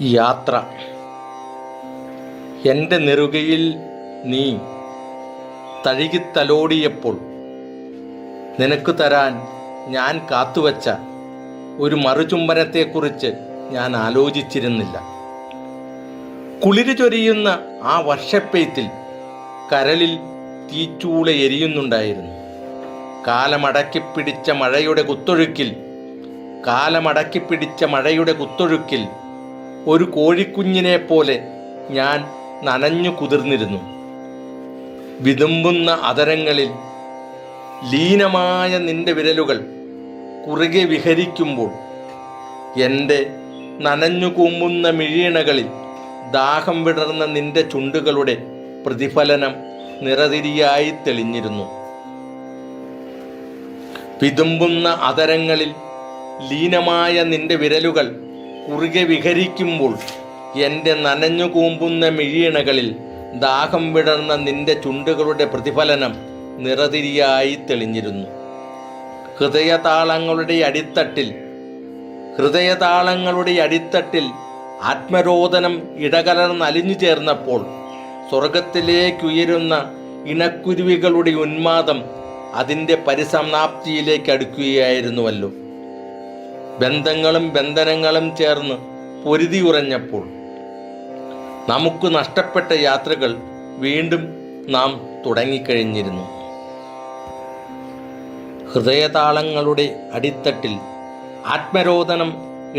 യാത്ര. എൻ്റെ നെറുകയിൽ നീ തഴുകിത്തലോടിയപ്പോൾ നിനക്ക് തരാൻ ഞാൻ കാത്തുവച്ച ഒരു മറുചുംബനത്തെക്കുറിച്ച് ഞാൻ ആലോചിച്ചിരുന്നില്ല. കുളിര് ചൊരിയുന്ന ആ വർഷപ്പെയ്ത്തിൽ കരളിൽ തീച്ചൂള എരിയുന്നുണ്ടായിരുന്നു. കാലമടക്കിപ്പിടിച്ച മഴയുടെ കുത്തൊഴുക്കിൽ ഒരു കോഴിക്കുഞ്ഞിനെ പോലെ ഞാൻ നനഞ്ഞു കുതിർന്നിരുന്നു. വിതുമ്പുന്ന അധരങ്ങളിൽ ലീനമായ നിന്റെ വിരലുകൾ കുറുകെ വിഹരിക്കുമ്പോൾ എൻ്റെ നനഞ്ഞു കൂമ്പുന്ന മിഴിയണകളിൽ ദാഹം വിടർന്ന നിന്റെ ചുണ്ടുകളുടെ പ്രതിഫലനം നിറതിരിയായി തെളിഞ്ഞിരുന്നു. വിതുമ്പുന്ന അധരങ്ങളിൽ ലീനമായ നിന്റെ വിരലുകൾ കുറുകെ വിഹരിക്കുമ്പോൾ എൻ്റെ നനഞ്ഞു കൂമ്പുന്ന മിഴിയണകളിൽ ദാഹം വിടർന്ന നിന്റെ ചുണ്ടുകളുടെ പ്രതിഫലനം നിറതിരിയായി തെളിഞ്ഞിരുന്നു. ഹൃദയതാളങ്ങളുടെ അടിത്തട്ടിൽ ആത്മരോദനം ഇടകലർന്നലിഞ്ഞു ചേർന്നപ്പോൾ സ്വർഗത്തിലേക്കുയരുന്ന ഇണക്കുരുവികളുടെ ഉന്മാദം അതിൻ്റെ പരിസമാപ്തിയിലേക്ക് അടുക്കുകയായിരുന്നുവല്ലോ. ബന്ധനങ്ങളും ചേർന്ന് പൊരുതിയുറഞ്ഞപ്പോൾ നമുക്ക് നഷ്ടപ്പെട്ട യാത്രകൾ വീണ്ടും നാം തുടങ്ങിക്കഴിഞ്ഞിരുന്നു. ഹൃദയതാളങ്ങളുടെ അടിത്തട്ടിൽ ആത്മരോദനം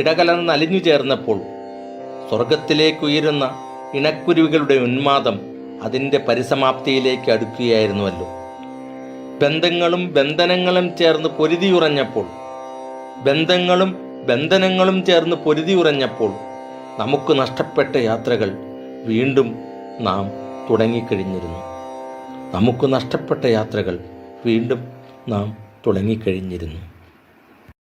ഇടകലർന്നലിഞ്ഞു ചേർന്നപ്പോൾ സ്വർഗത്തിലേക്കുയരുന്ന ഇണക്കുരുവികളുടെ ഉന്മാദം അതിൻ്റെ പരിസമാപ്തിയിലേക്ക് അടുക്കുകയായിരുന്നുവല്ലോ. ബന്ധനങ്ങളും ചേർന്ന് പൊരുതിയുറഞ്ഞപ്പോൾ നമുക്ക് നഷ്ടപ്പെട്ട യാത്രകൾ വീണ്ടും നാം തുടങ്ങിക്കഴിഞ്ഞിരുന്നു.